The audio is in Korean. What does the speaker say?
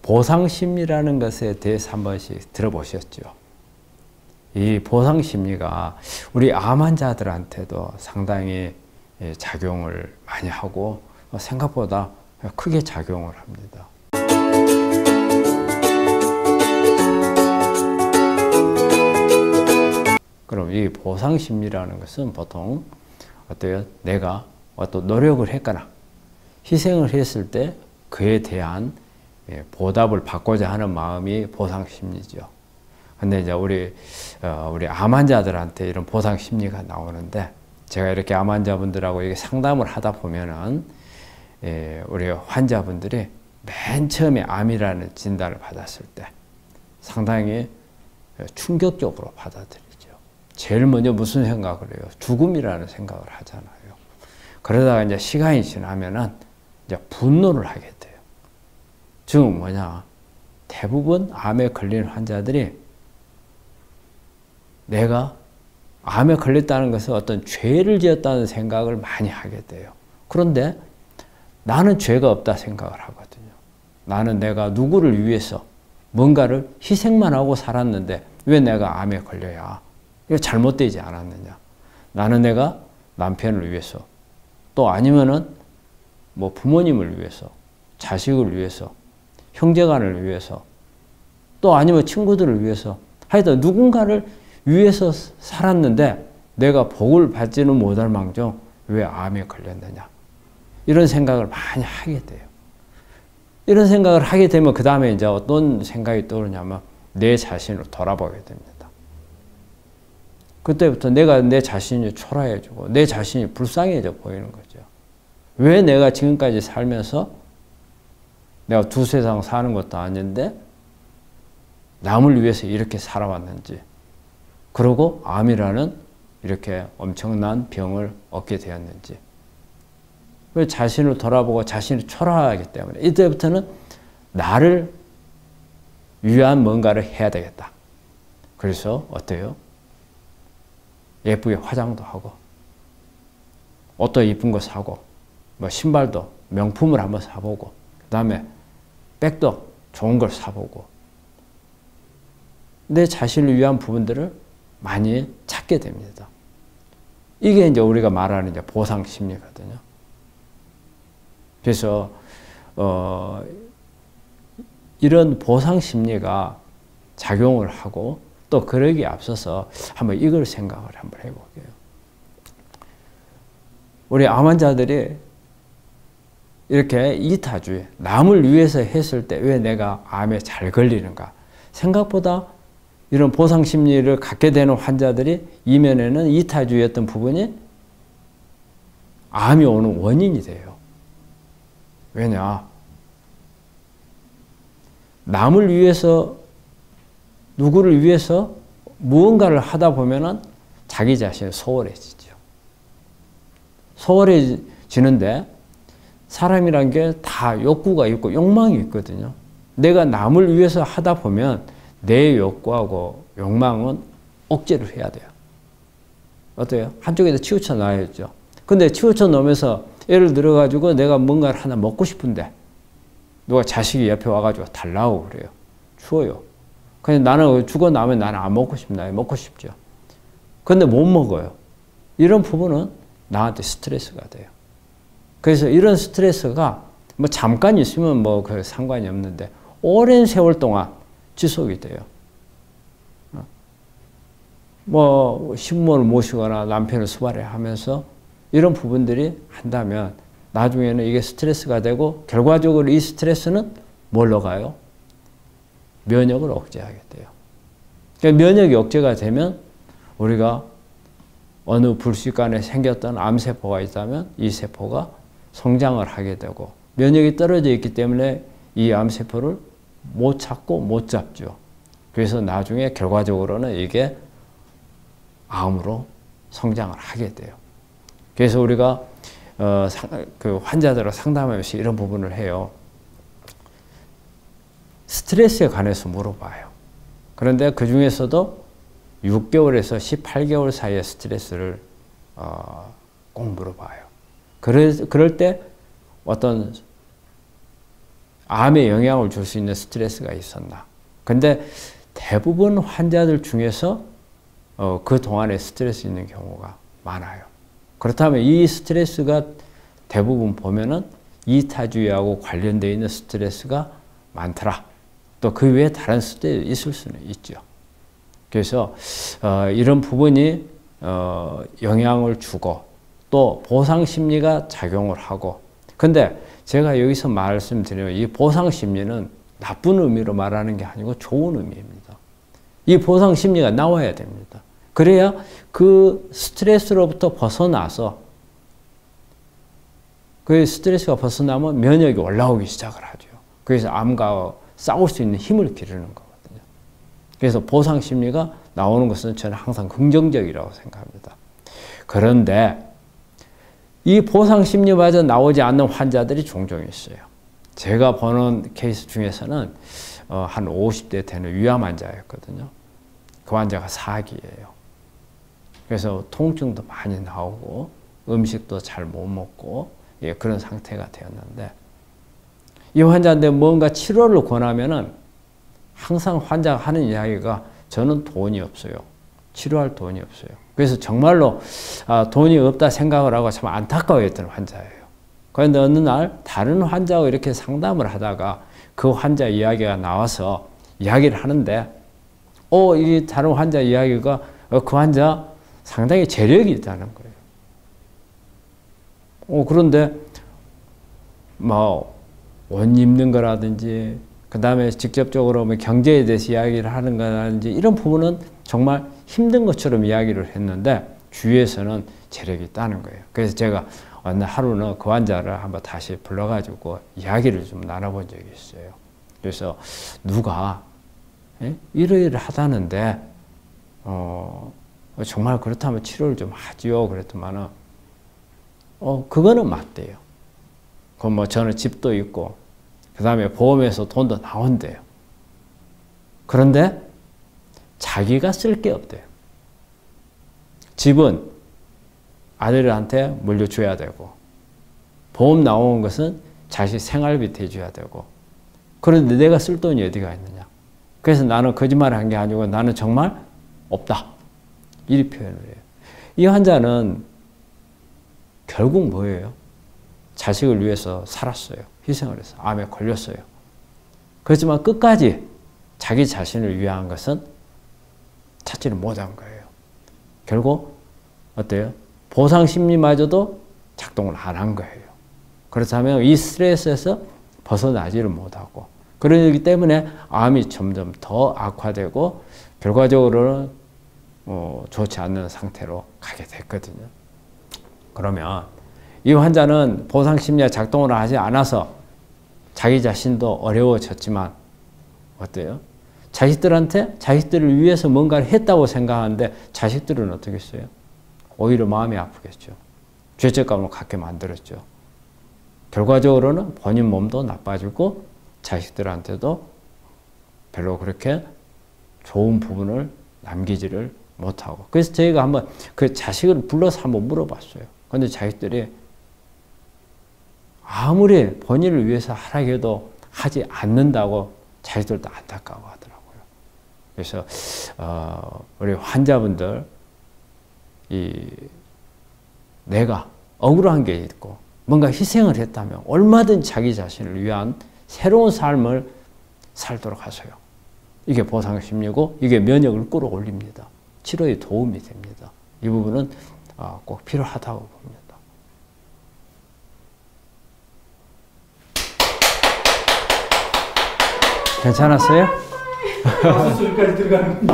보상심리라는 것에 대해서 한 번씩 들어보셨죠? 이 보상심리가 우리 암 환자들한테도 상당히 작용을 많이 하고 생각보다 크게 작용을 합니다. 그럼 이 보상심리라는 것은 보통 어때요? 내가 어떤 노력을 했거나 희생을 했을 때 그에 대한 보답을 받고자 하는 마음이 보상심리죠. 근데 이제 우리 암 환자들한테 이런 보상심리가 나오는데, 제가 이렇게 암 환자분들하고 이렇게 상담을 하다 보면은 우리 환자분들이 맨 처음에 암이라는 진단을 받았을 때 상당히 충격적으로 받아들이죠. 제일 먼저 무슨 생각을 해요? 죽음이라는 생각을 하잖아요. 그러다가 이제 시간이 지나면은 이제 분노를 하게 돼요. 즉 뭐냐? 대부분 암에 걸린 환자들이 내가 암에 걸렸다는 것은 어떤 죄를 지었다는 생각을 많이 하게 돼요. 그런데 나는 죄가 없다 생각을 하거든요. 나는 내가 누구를 위해서 뭔가를 희생만 하고 살았는데 왜 내가 암에 걸려야? 이거 잘못되지 않았느냐? 나는 내가 남편을 위해서, 또 아니면은 뭐 부모님을 위해서, 자식을 위해서, 형제간을 위해서, 또 아니면 친구들을 위해서, 하여튼 누군가를 위해서 살았는데 내가 복을 받지는 못할 망정 왜 암에 걸렸느냐? 이런 생각을 많이 하게 돼요. 이런 생각을 하게 되면 그 다음에 이제 어떤 생각이 떠오르냐면 내 자신을 돌아보게 됩니다. 그때부터 내가 내 자신이 초라해지고 내 자신이 불쌍해져 보이는 거죠. 왜 내가 지금까지 살면서 내가 두세상 사는 것도 아닌데 남을 위해서 이렇게 살아왔는지, 그리고 암이라는 이렇게 엄청난 병을 얻게 되었는지, 왜 자신을 돌아보고 자신이 초라하기 때문에 이때부터는 나를 위한 뭔가를 해야 되겠다. 그래서 어때요? 예쁘게 화장도 하고 옷도 이쁜 거 사고 뭐 신발도 명품을 한번 사보고 그 다음에 백도 좋은 걸 사보고 내 자신을 위한 부분들을 많이 찾게 됩니다. 이게 이제 우리가 말하는 이제 보상 심리거든요. 그래서 이런 보상 심리가 작용을 하고 또 그러기에 앞서서 한번 이걸 생각을 한번 해볼게요. 우리 암 환자들이 이렇게 이타주의, 남을 위해서 했을 때 왜 내가 암에 잘 걸리는가? 생각보다 이런 보상 심리를 갖게 되는 환자들이 이면에는 이타주의였던 부분이 암이 오는 원인이 돼요. 왜냐? 남을 위해서, 누구를 위해서 무언가를 하다 보면은 자기 자신이 소홀해지죠. 소홀해지는데 사람이란 게 다 욕구가 있고 욕망이 있거든요. 내가 남을 위해서 하다 보면 내 욕구하고 욕망은 억제를 해야 돼요. 어때요? 한쪽에다 치우쳐 놔야죠. 근데 치우쳐 놓으면서 예를 들어가지고 내가 뭔가를 하나 먹고 싶은데 누가 자식이 옆에 와가지고 달라고 그래요. 주어요. 근데 나는 죽어 나면 나는 안 먹고 싶나요? 먹고 싶죠. 근데 못 먹어요. 이런 부분은 나한테 스트레스가 돼요. 그래서 이런 스트레스가 뭐 잠깐 있으면 뭐 그 상관이 없는데 오랜 세월 동안 지속이 돼요. 뭐 신부를 모시거나 남편을 수발하면서 이런 부분들이 한다면 나중에는 이게 스트레스가 되고 결과적으로 이 스트레스는 뭘로 가요? 면역을 억제하게 돼요. 그러니까 면역이 억제가 되면 우리가 어느 불식간에 생겼던 암세포가 있다면 이 세포가 성장을 하게 되고 면역이 떨어져 있기 때문에 이 암세포를 못 찾고 못 잡죠. 그래서 나중에 결과적으로는 이게 암으로 성장을 하게 돼요. 그래서 우리가 그 환자들을 상담하면서 이런 부분을 해요. 스트레스에 관해서 물어봐요. 그런데 그 중에서도 6개월에서 18개월 사이의 스트레스를 꼭 물어봐요. 그럴 때 어떤 암에 영향을 줄 수 있는 스트레스가 있었나. 근데 대부분 환자들 중에서 그 동안에 스트레스 있는 경우가 많아요. 그렇다면 이 스트레스가 대부분 보면은 이타주의하고 관련되어 있는 스트레스가 많더라. 또 그 외에 다른 스트레스 있을 수는 있죠. 그래서 이런 부분이 영향을 주고 또 보상심리가 작용을 하고, 근데 제가 여기서 말씀드리면 이 보상심리는 나쁜 의미로 말하는 게 아니고 좋은 의미입니다. 이 보상심리가 나와야 됩니다. 그래야 그 스트레스로부터 벗어나서, 그 스트레스가 벗어나면 면역이 올라오기 시작을 하죠. 그래서 암과 싸울 수 있는 힘을 기르는 거거든요. 그래서 보상심리가 나오는 것은 저는 항상 긍정적이라고 생각합니다. 그런데 이 보상심리마저 나오지 않는 환자들이 종종 있어요. 제가 보는 케이스 중에서는 한 50대 되는 위암 환자였거든요. 그 환자가 4기예요. 그래서 통증도 많이 나오고 음식도 잘 못 먹고 그런 상태가 되었는데, 이 환자한테 뭔가 치료를 권하면은 항상 환자가 하는 이야기가 저는 돈이 없어요. 치료할 돈이 없어요. 그래서 정말로 돈이 없다 생각을 하고 참 안타까워했던 환자예요. 그런데 어느 날 다른 환자하고 이렇게 상담을 하다가 그 환자 이야기가 나와서 이야기를 하는데, 이 다른 환자 이야기가 그 환자 상당히 재력이 있다는 거예요. 그런데 뭐 옷 입는 거라든지, 그 다음에 직접적으로 뭐 경제에 대해서 이야기를 하는 거라든지 이런 부분은 정말 힘든 것처럼 이야기를 했는데 주위에서는 재력이 있다는 거예요. 그래서 제가 어느 하루는 그 환자를 한번 다시 불러가지고 이야기를 좀 나눠본 적이 있어요. 그래서 누가 이러이러하다는데 정말 그렇다면 치료를 좀 하지요. 그랬더만은 그거는 맞대요. 그럼 뭐 저는 집도 있고 그 다음에 보험에서 돈도 나온대요. 그런데 자기가 쓸 게 없대요. 집은 아들한테 물려줘야 되고, 보험 나온 것은 자식 생활비 대줘야 되고, 그런데 내가 쓸 돈이 어디가 있느냐. 그래서 나는 거짓말을 한 게 아니고 나는 정말 없다. 이렇게 표현을 해요. 이 환자는 결국 뭐예요? 자식을 위해서 살았어요. 희생을 해서 암에 걸렸어요. 그렇지만 끝까지 자기 자신을 위한 것은 찾지를 못한 거예요. 결국 어때요? 보상심리마저도 작동을 안 한 거예요. 그렇다면 이 스트레스에서 벗어나지를 못하고, 그러기 때문에 암이 점점 더 악화되고 결과적으로는 좋지 않는 상태로 가게 됐거든요. 그러면 이 환자는 보상심리가 작동을 하지 않아서 자기 자신도 어려워졌지만 어때요? 자식들을 위해서 뭔가를 했다고 생각하는데 자식들은 어떻게 했어요? 오히려 마음이 아프겠죠. 죄책감을 갖게 만들었죠. 결과적으로는 본인 몸도 나빠지고 자식들한테도 별로 그렇게 좋은 부분을 남기지를 못하고. 그래서 저희가 한번 그 자식을 불러서 한번 물어봤어요. 근데 자식들이 아무리 본인을 위해서 하라고 해도 하지 않는다고 자식들도 안타까워 하더라고요. 그래서 우리 환자분들 내가 억울한 게 있고 뭔가 희생을 했다면 얼마든 자기 자신을 위한 새로운 삶을 살도록 하세요. 이게 보상심리고 이게 면역을 끌어올립니다. 치료에 도움이 됩니다. 이 부분은 꼭 필요하다고 봅니다. 괜찮았어요? 소리까지 들어가는.